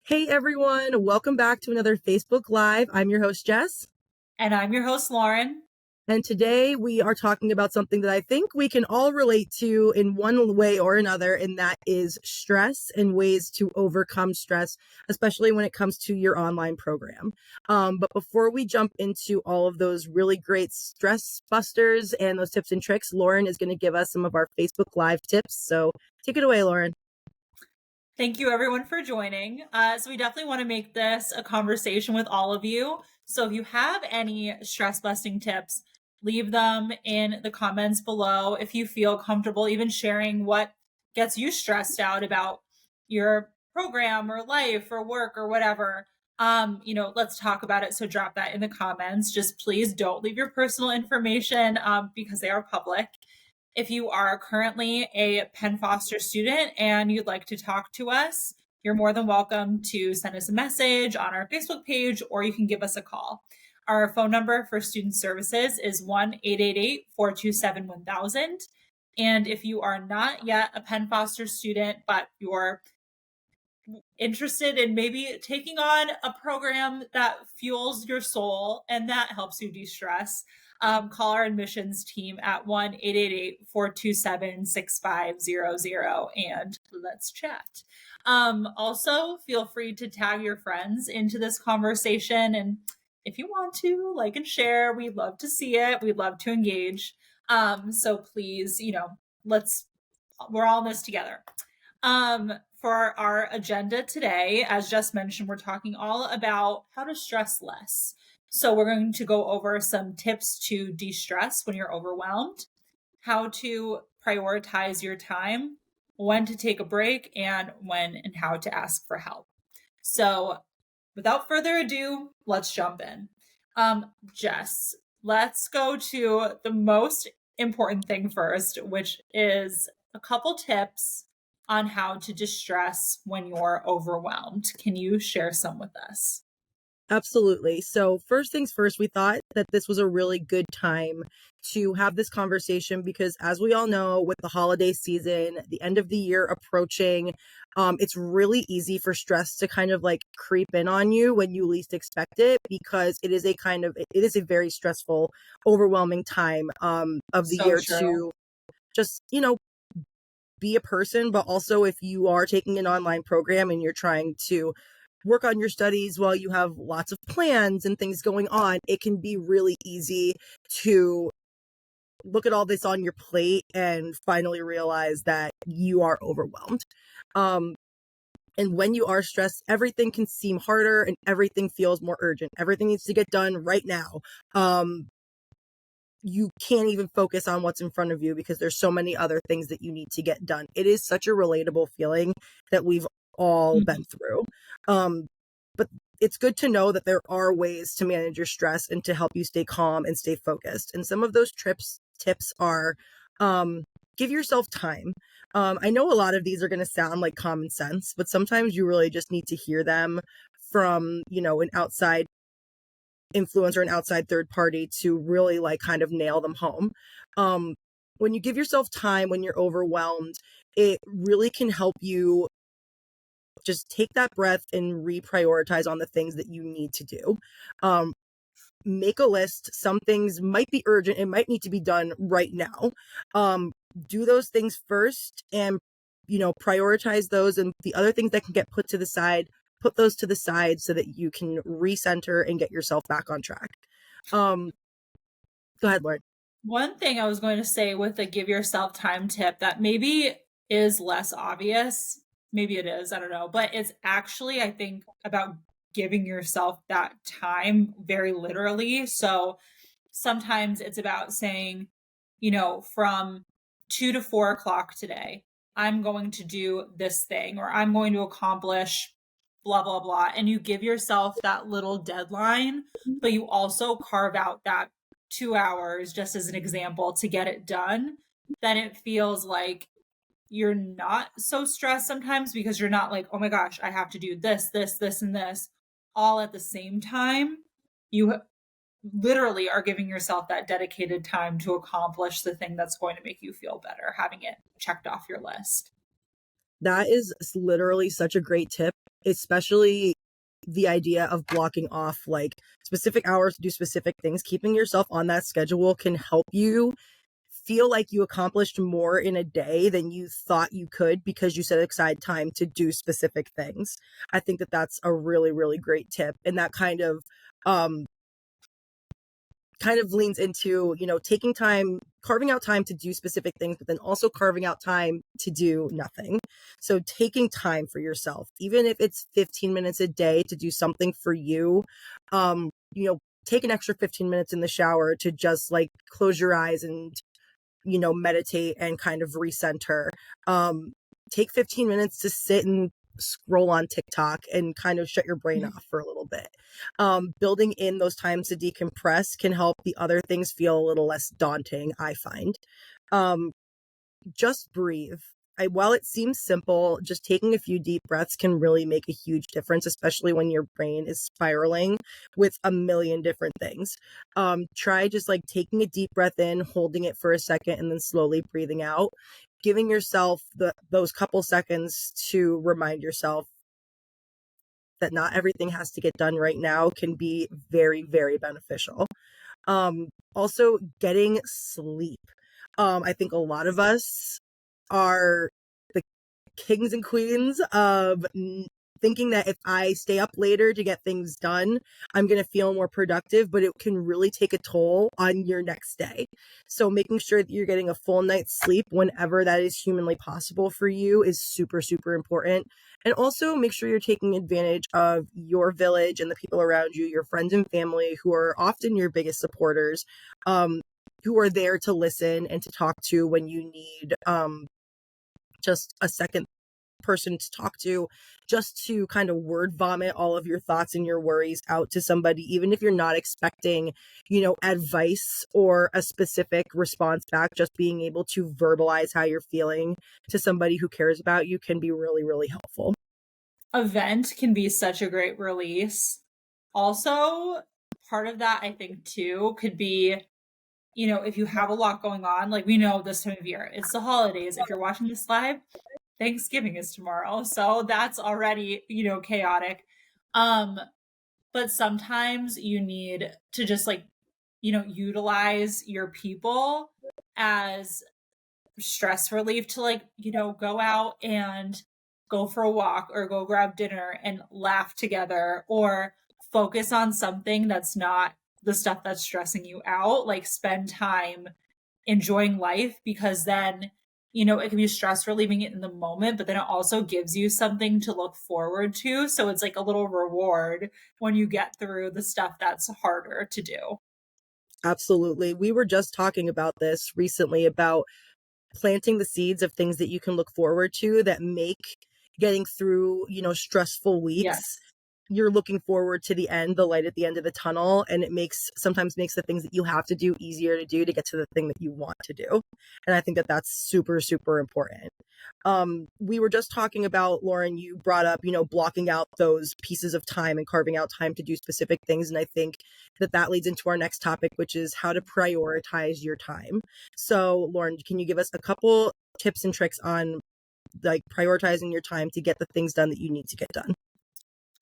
Hey everyone, welcome back to another Facebook Live. I'm your host, Jess. And I'm your host, Lauren. And today we are talking about something that I think we can all relate to in one way or another, and that is stress and ways to overcome stress, especially when it comes to your online program. But before we jump into all of those really great stress busters and those tips and tricks, Lauren is going to give us some of our Facebook Live tips. So take it away, Lauren. Thank you, everyone, for joining. So we definitely want to make this a conversation with all of you. So if you have any stress busting tips, leave them in the comments below. If you feel comfortable even sharing what gets you stressed out about your program or life or work or whatever, let's talk about it. So drop that in the comments. Just please don't leave your personal information because they are public. If you are currently a Penn Foster student and you'd like to talk to us, you're more than welcome to send us a message on our Facebook page, or you can give us a call. Our phone number for student services is 1-888-427-1000. And if you are not yet a Penn Foster student, but you're interested in maybe taking on a program that fuels your soul and that helps you de-stress, call our admissions team at 1-888-427-6500 and let's chat. Also, feel free to tag your friends into this conversation. And if you want to, like and share, we'd love to see it. We'd love to engage. So please, we're all in this together. For our agenda today, as just mentioned, we're talking all about how to stress less. So we're going to go over some tips to de-stress when you're overwhelmed, how to prioritize your time, when to take a break, and when and how to ask for help. So without further ado, let's jump in. Jess, let's go to the most important thing first, which is a couple tips on how to distress when you're overwhelmed. Can you share some with us? Absolutely. So, first things first, we thought that this was a really good time to have this conversation because, as we all know, with the holiday season, the end of the year approaching, it's really easy for stress to kind of like creep in on you when you least expect it because it is a very stressful, overwhelming time of the So year true. to just, be a person. But also, if you are taking an online program and you're trying to work on your studies while you have lots of plans and things going on, it can be really easy to look at all this on your plate and finally realize that you are overwhelmed. Um, and when you are stressed, everything can seem harder and everything feels more urgent. Everything needs to get done right now. You can't even focus on what's in front of you because there's so many other things that you need to get done. It is such a relatable feeling that we've all been through. But it's good to know that there are ways to manage your stress and to help you stay calm and stay focused. And some of those tips are give yourself time. I know a lot of these are going to sound like common sense, but sometimes you really just need to hear them from, an outside influence or an outside third party to really like kind of nail them home. When you give yourself time when you're overwhelmed, it really can help you just take that breath and reprioritize on the things that you need to do. Make a list. Some things might be urgent. It might need to be done right now. Do those things first and, prioritize those, and the other things that can get put to the side, put those to the side so that you can recenter and get yourself back on track. Go ahead, Lauren. One thing I was going to say with the give yourself time tip that maybe is less obvious, maybe it is, I don't know, but it's actually, I think, about giving yourself that time very literally. So sometimes it's about saying, from 2 to 4 o'clock today, I'm going to do this thing or I'm going to accomplish blah, blah, blah. And you give yourself that little deadline, but you also carve out that 2 hours, just as an example, to get it done. Then it feels like you're not so stressed sometimes because you're not like, oh my gosh, I have to do this, this, this, and this all at the same time. You literally are giving yourself that dedicated time to accomplish the thing that's going to make you feel better, having it checked off your list. That is literally such a great tip. especially the idea of blocking off like specific hours to do specific things. Keeping yourself on that schedule can help you feel like you accomplished more in a day than you thought you could because you set aside time to do specific things. I think that that's a really, really great tip. And that um, kind of leans into, you know, taking time, carving out time to do specific things, but then also carving out time to do nothing. So taking time for yourself, even if it's 15 minutes a day to do something for you, you know, take an extra 15 minutes in the shower to just like close your eyes and, you know, meditate and kind of recenter. Take 15 minutes to sit and scroll on TikTok and kind of shut your brain off for a little bit. Building in those times to decompress can help the other things feel a little less daunting, I find. Just breathe. While it seems simple, just taking a few deep breaths can really make a huge difference, especially when your brain is spiraling with a million different things. Try just like taking a deep breath in, holding it for a second, and then slowly breathing out. Giving yourself those couple seconds to remind yourself that not everything has to get done right now can be very, very beneficial. Also, getting sleep. I think a lot of us are the kings and queens of thinking that if I stay up later to get things done, I'm going to feel more productive, but it can really take a toll on your next day. So making sure that you're getting a full night's sleep whenever that is humanly possible for you is super, super important. And also make sure you're taking advantage of your village and the people around you, your friends and family who are often your biggest supporters, who are there to listen and to talk to when you need just a second person to talk to, just to kind of word vomit all of your thoughts and your worries out to somebody, even if you're not expecting, you know, advice or a specific response back. Just being able to verbalize how you're feeling to somebody who cares about you can be really, really helpful. A vent can be such a great release. Also, part of that, I think, too, could be, you know, if you have a lot going on, like we know this time of year, it's the holidays. If you're watching this live, Thanksgiving is tomorrow. So that's already, you know, chaotic. But sometimes you need to just like, you know, utilize your people as stress relief to like, you know, go out and go for a walk or go grab dinner and laugh together or focus on something that's not the stuff that's stressing you out. Like spend time enjoying life, because then, you know, it can be stress relieving it in the moment, but then it also gives you something to look forward to. So it's like a little reward when you get through the stuff that's harder to do. Absolutely. We were just talking about this recently about planting the seeds of things that you can look forward to that make getting through, you know, stressful weeks, Yes. you're looking forward to the end, the light at the end of the tunnel, and it sometimes makes the things that you have to do easier to do to get to the thing that you want to do. And I think that that's super, super important. We were just talking about, Lauren, you brought up, you know, blocking out those pieces of time and carving out time to do specific things. And I think that that leads into our next topic, which is how to prioritize your time. So, Lauren, can you give us a couple tips and tricks on like prioritizing your time to get the things done that you need to get done?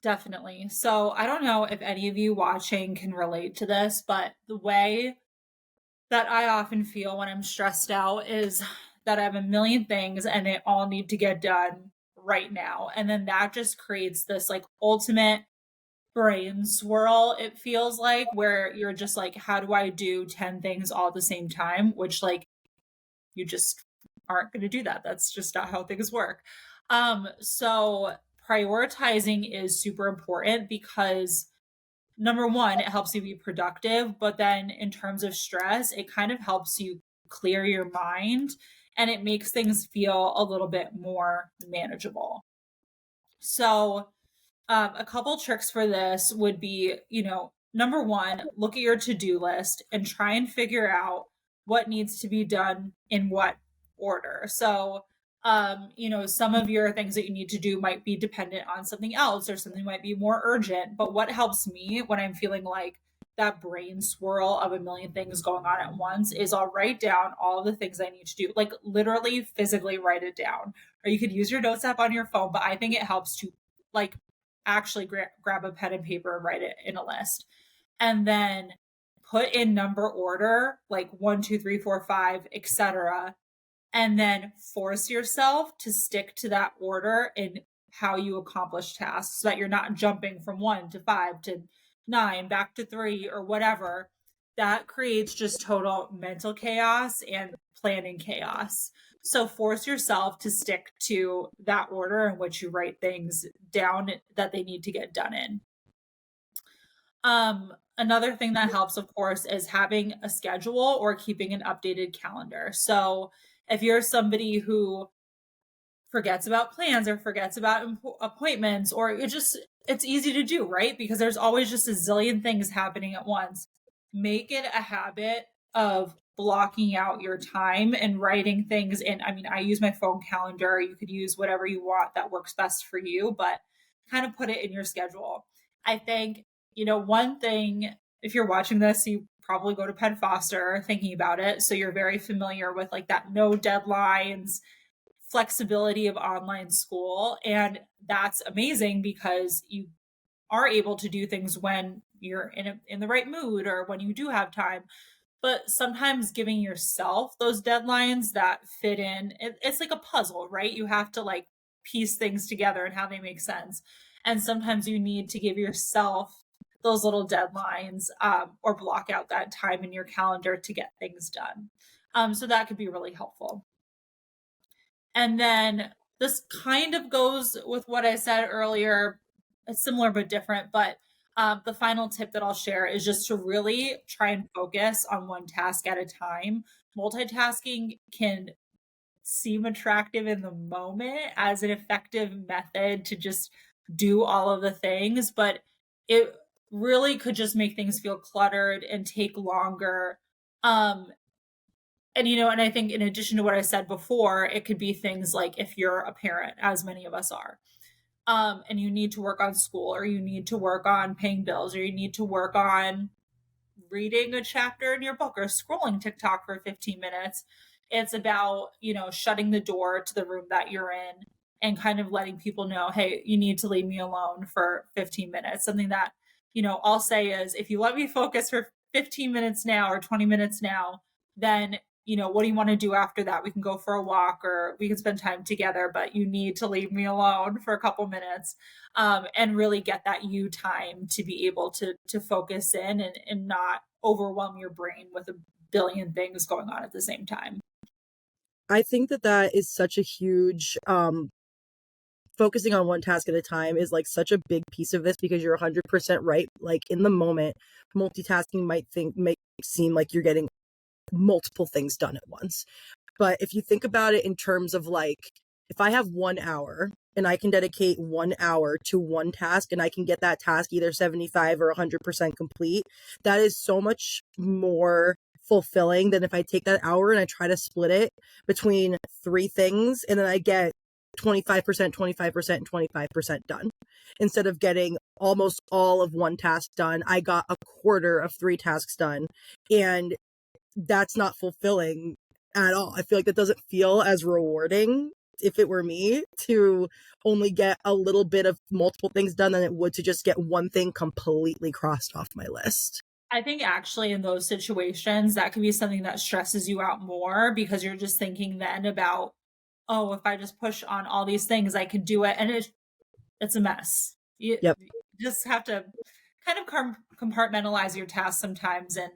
Definitely. So I don't know if any of you watching can relate to this, but the way that I often feel when I'm stressed out is that I have a million things and they all need to get done right now. And then that just creates this like ultimate brain swirl, it feels like, where you're just like, how do I do 10 things all at the same time? Which, like, you just aren't going to do that. That's just not how things work. So prioritizing is super important because number one, it helps you be productive, but then in terms of stress, it kind of helps you clear your mind and it makes things feel a little bit more manageable. So, a couple tricks for this would be, you know, number one, look at your to do list and try and figure out what needs to be done in what order. So, you know, some of your things that you need to do might be dependent on something else or something might be more urgent. But what helps me when I'm feeling like that brain swirl of a million things going on at once is I'll write down all of the things I need to do, like literally physically write it down. Or you could use your notes app on your phone, but I think it helps to like actually grab a pen and paper and write it in a list. And then put in number order, like 1, 2, 3, 4, 5, etc. And then force yourself to stick to that order in how you accomplish tasks so that you're not jumping from 1 to 5 to 9 back to 3 or whatever. That creates just total mental chaos and planning chaos. So force yourself to stick to that order in which you write things down that they need to get done in. Another thing that helps, of course, is having a schedule or keeping an updated calendar. So if you're somebody who forgets about plans or forgets about appointments, or it's easy to do, right? Because there's always just a zillion things happening at once. Make it a habit of blocking out your time and writing things in. I mean, I use my phone calendar. You could use whatever you want that works best for you, but kind of put it in your schedule. I think, one thing, if you're watching this, you probably go to Penn Foster thinking about it. So you're very familiar with like that no deadlines, flexibility of online school. And that's amazing because you are able to do things when you're in the right mood or when you do have time. But sometimes giving yourself those deadlines that fit in, it's like a puzzle, right? You have to like piece things together and how they make sense. And sometimes you need to give yourself those little deadlines, or block out that time in your calendar to get things done. So that could be really helpful. And then this kind of goes with what I said earlier. It's similar but different. But the final tip that I'll share is just to really try and focus on one task at a time. Multitasking can seem attractive in the moment as an effective method to just do all of the things, but it really could just make things feel cluttered and take longer. And I think in addition to what I said before, it could be things like if you're a parent, as many of us are, and you need to work on school, or you need to work on paying bills, or you need to work on reading a chapter in your book or scrolling TikTok for 15 minutes. It's about, shutting the door to the room that you're in and kind of letting people know, hey, you need to leave me alone for 15 minutes. Something that, I'll say is if you let me focus for 15 minutes now or 20 minutes now, then what do you want to do after that? We can go for a walk or we can spend time together, but you need to leave me alone for a couple minutes, and really get that you time to be able to focus in and not overwhelm your brain with a billion things going on at the same time. I think that is such a huge focusing on one task at a time is like such a big piece of this, because you're 100% right. Like in the moment, multitasking might seem like you're getting multiple things done at once. But if you think about it in terms of like, if I have 1 hour and I can dedicate 1 hour to one task and I can get that task either 75 or 100% complete, that is so much more fulfilling than if I take that hour and I try to split it between 3 things and then I get 25%, 25%, and 25% done. Instead of getting almost all of one task done, I got a quarter of 3 tasks done. And that's not fulfilling at all. I feel like that doesn't feel as rewarding, if it were me, to only get a little bit of multiple things done than it would to just get one thing completely crossed off my list. I think actually in those situations, that could be something that stresses you out more because you're just thinking then about, oh, if I just push on all these things, I could do it. And it's a mess. You Yep. just have to kind of compartmentalize your tasks sometimes and,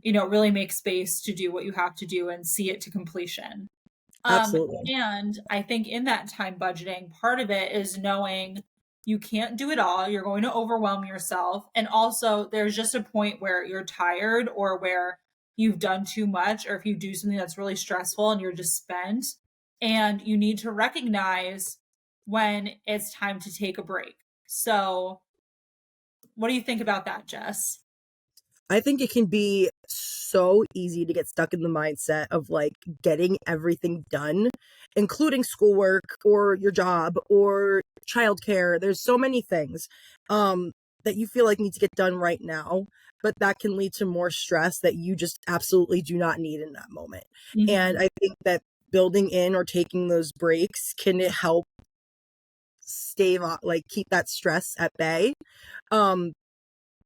really make space to do what you have to do and see it to completion. Absolutely. And I think in that time budgeting, part of it is knowing you can't do it all. You're going to overwhelm yourself. And also, there's just a point where you're tired or where you've done too much, or if you do something that's really stressful and you're just spent, and you need to recognize when it's time to take a break. So, what do you think about that, Jess? I think it can be so easy to get stuck in the mindset of like getting everything done, including schoolwork or your job or childcare. There's so many things that you feel like need to get done right now, but that can lead to more stress that you just absolutely do not need in that moment. And Mm-hmm. I think that building in or taking those breaks can help keep that stress at bay. Um,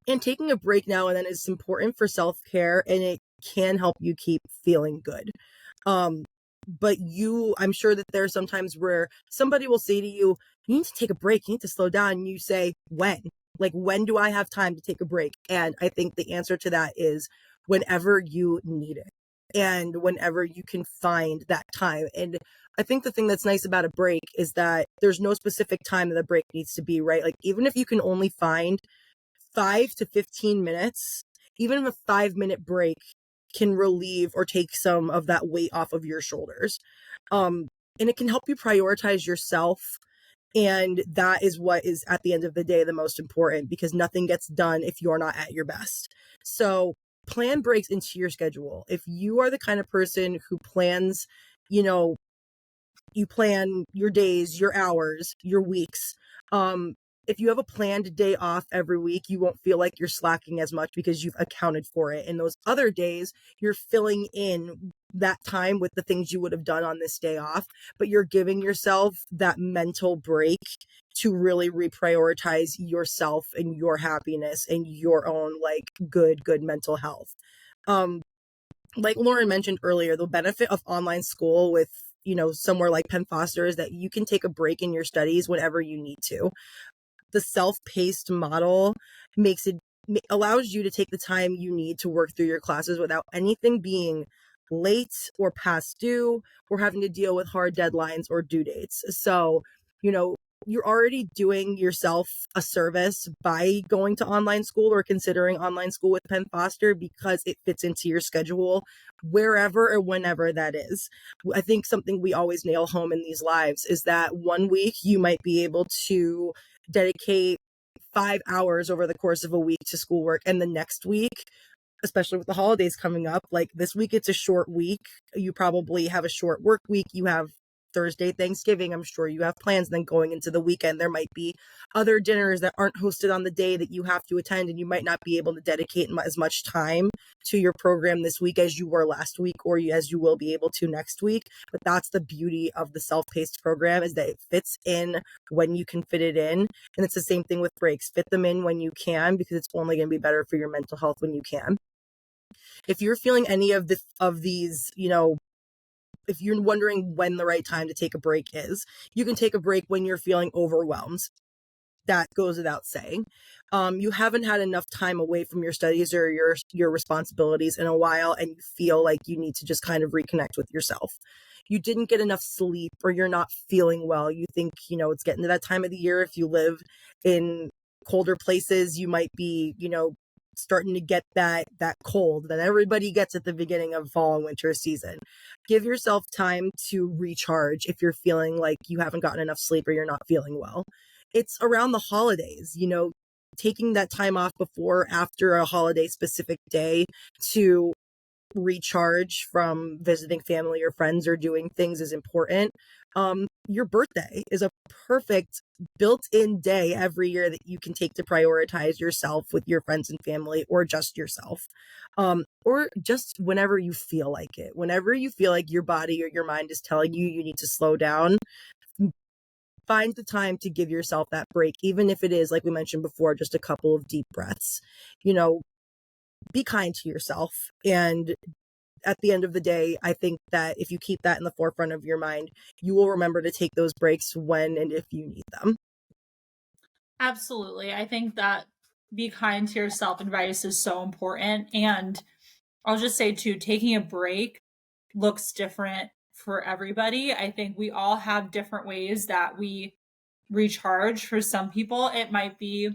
and taking a break now and then is important for self-care, and it can help you keep feeling good. Um, but I'm sure that there are sometimes where somebody will say to you, you need to take a break, you need to slow down. And you say, when? Like, when do I have time to take a break? And I think the answer to that is whenever you need it and whenever you can find that time. And I think the thing that's nice about a break is that there's no specific time that the break needs to be, right? Like, even if you can only find 5 to 15 minutes, even a 5-minute break can relieve or take some of that weight off of your shoulders. And it can help you prioritize yourself. And that is what is at the end of the day the most important, because nothing gets done if you're not at your best. So plan breaks into your schedule. If you are the kind of person who plans, you know, you plan your days, your hours, your weeks. If you have a planned day off every week, you won't feel like you're slacking as much because you've accounted for it. And those other days, you're filling in that time with the things you would have done on this day off, but you're giving yourself that mental break to really reprioritize yourself and your happiness and your own like good mental health. Like Lauren mentioned earlier, the benefit of online school with, somewhere like Penn Foster is that you can take a break in your studies whenever you need to. The self-paced model allows you to take the time you need to work through your classes without anything being late or past due or having to deal with hard deadlines or due dates. So, you're already doing yourself a service by going to online school or considering online school with Penn Foster, because it fits into your schedule wherever or whenever that is. I think something we always nail home in these lives is that one week you might be able to dedicate 5 hours over the course of a week to schoolwork, and the next week, especially with the holidays coming up, like this week it's a short week, you probably have a short work week, you have Thursday, Thanksgiving, I'm sure you have plans. Then going into the weekend, there might be other dinners that aren't hosted on the day that you have to attend, and you might not be able to dedicate as much time to your program this week as you were last week, or as you will be able to next week. But that's the beauty of the self-paced program, is that it fits in when you can fit it in. And it's the same thing with breaks. Fit them in when you can, because it's only going to be better for your mental health when you can. If you're feeling any of these, if you're wondering when the right time to take a break is, you can take a break when you're feeling overwhelmed. That goes without saying. You haven't had enough time away from your studies or your responsibilities in a while, and you feel like you need to just kind of reconnect with yourself. You didn't get enough sleep, or you're not feeling well. You think, it's getting to that time of the year. If you live in colder places, you might be, starting to get that cold that everybody gets at the beginning of fall and winter season. Give yourself time to recharge if you're feeling like you haven't gotten enough sleep or you're not feeling well. It's around the holidays, taking that time off before, after a holiday specific day to recharge from visiting family or friends or doing things is important. Your birthday is a perfect built-in day every year that you can take to prioritize yourself with your friends and family, or just yourself. Or just whenever you feel like it. Whenever you feel like your body or your mind is telling you you need to slow down, find the time to give yourself that break, even if it is, like we mentioned before, just a couple of deep breaths. Be kind to yourself. And at the end of the day, I think that if you keep that in the forefront of your mind, you will remember to take those breaks when and if you need them. Absolutely. I think that be kind to yourself advice is so important. And I'll just say too, taking a break looks different for everybody. I think we all have different ways that we recharge. For some people, it might be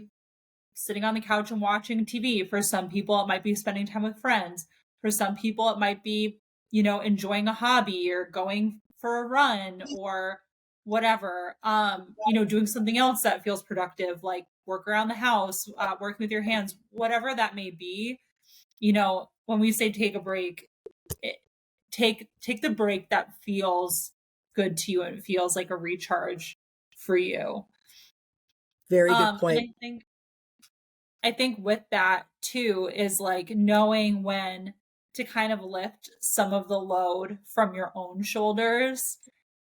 sitting on the couch and watching TV. For some people, it might be spending time with friends. For some people, it might be, enjoying a hobby or going for a run or whatever. Doing something else that feels productive, like work around the house, working with your hands, whatever that may be. When we say take a break, it, take the break that feels good to you and feels like a recharge for you. Very good And point. I think with that too is like knowing when to kind of lift some of the load from your own shoulders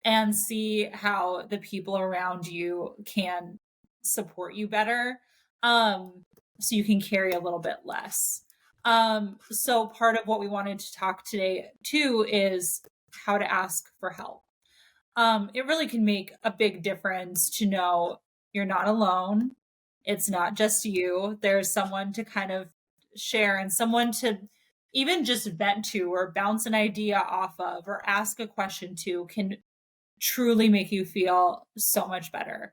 and see how the people around you can support you better. So you can carry a little bit less. So part of what we wanted to talk today too is how to ask for help. It really can make a big difference to know you're not alone. It's not just you. There's someone to kind of share and someone to even just vent to or bounce an idea off of or ask a question to can truly make you feel so much better.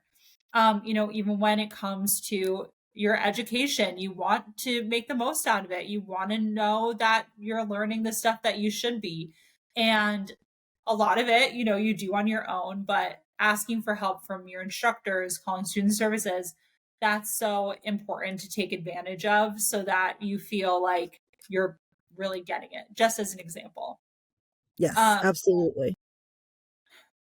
Even when it comes to your education, you want to make the most out of it. You want to know that you're learning the stuff that you should be. And a lot of it, you do on your own, but asking for help from your instructors, calling student services, that's so important to take advantage of so that you feel like you're really getting it. Just as an example. Yes, Um, absolutely.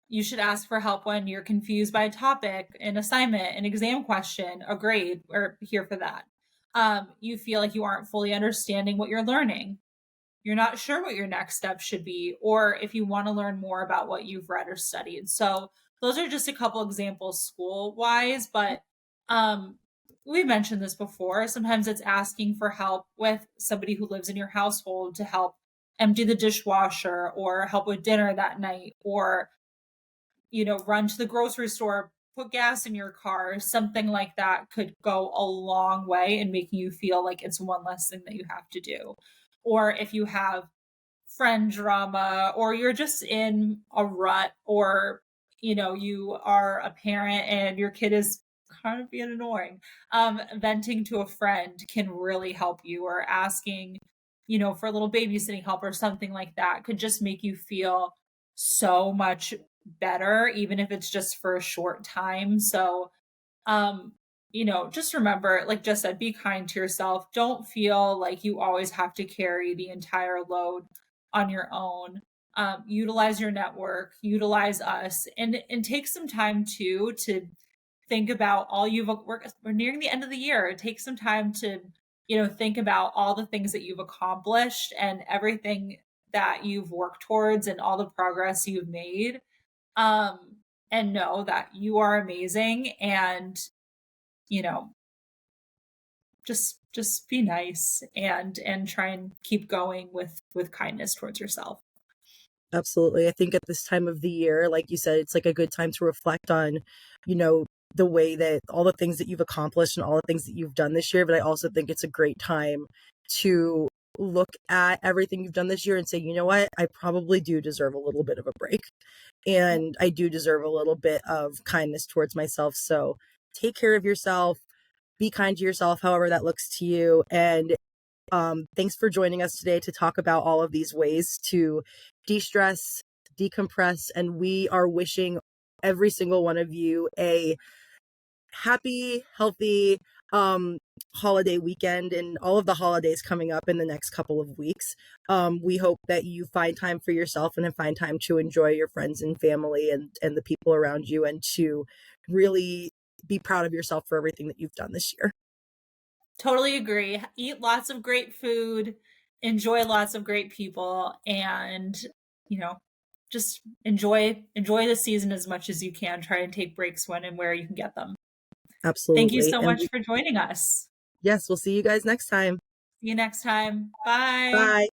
You should ask for help when you're confused by a topic, an assignment, an exam question, a grade. We're here for that. You feel like you aren't fully understanding what you're learning. You're not sure what your next step should be, or if you want to learn more about what you've read or studied. So those are just a couple examples school wise, but we mentioned this before. Sometimes it's asking for help with somebody who lives in your household to help empty the dishwasher or help with dinner that night, or run to the grocery store, put gas in your car, something like that could go a long way in making you feel like it's one less thing that you have to do. Or if you have friend drama, or you're just in a rut, or you are a parent and your kid is kind of being annoying, venting to a friend can really help you, or asking for a little babysitting help or something like that could just make you feel so much better, even if it's just for a short time. So just remember, like Jess said, be kind to yourself. Don't feel like you always have to carry the entire load on your own. Utilize your network, utilize us, and take some time too to think about all you've worked. We're nearing the end of the year. Take some time to think about all the things that you've accomplished and everything that you've worked towards and all the progress you've made. And know that you are amazing, and you know just be nice and try and keep going with kindness towards yourself. Absolutely. I think at this time of the year, like you said, it's like a good time to reflect on, you know, the way that all the things that you've accomplished and all the things that you've done this year. But I also think it's a great time to look at everything you've done this year and say, you know what, I probably do deserve a little bit of a break. And I do deserve a little bit of kindness towards myself. So take care of yourself, be kind to yourself, however that looks to you. And thanks for joining us today to talk about all of these ways to de-stress, decompress, and we are wishing every single one of you a happy, healthy holiday weekend and all of the holidays coming up in the next couple of weeks. We hope that you find time for yourself and find time to enjoy your friends and family and the people around you, and to really be proud of yourself for everything that you've done this year. Totally agree. Eat lots of great food, enjoy lots of great people, and you know just enjoy the season as much as you can. Try and take breaks when and where you can get them. Thank you Absolutely. so much for joining us. Yes, we'll see you guys next time. See you next time. Bye. Bye.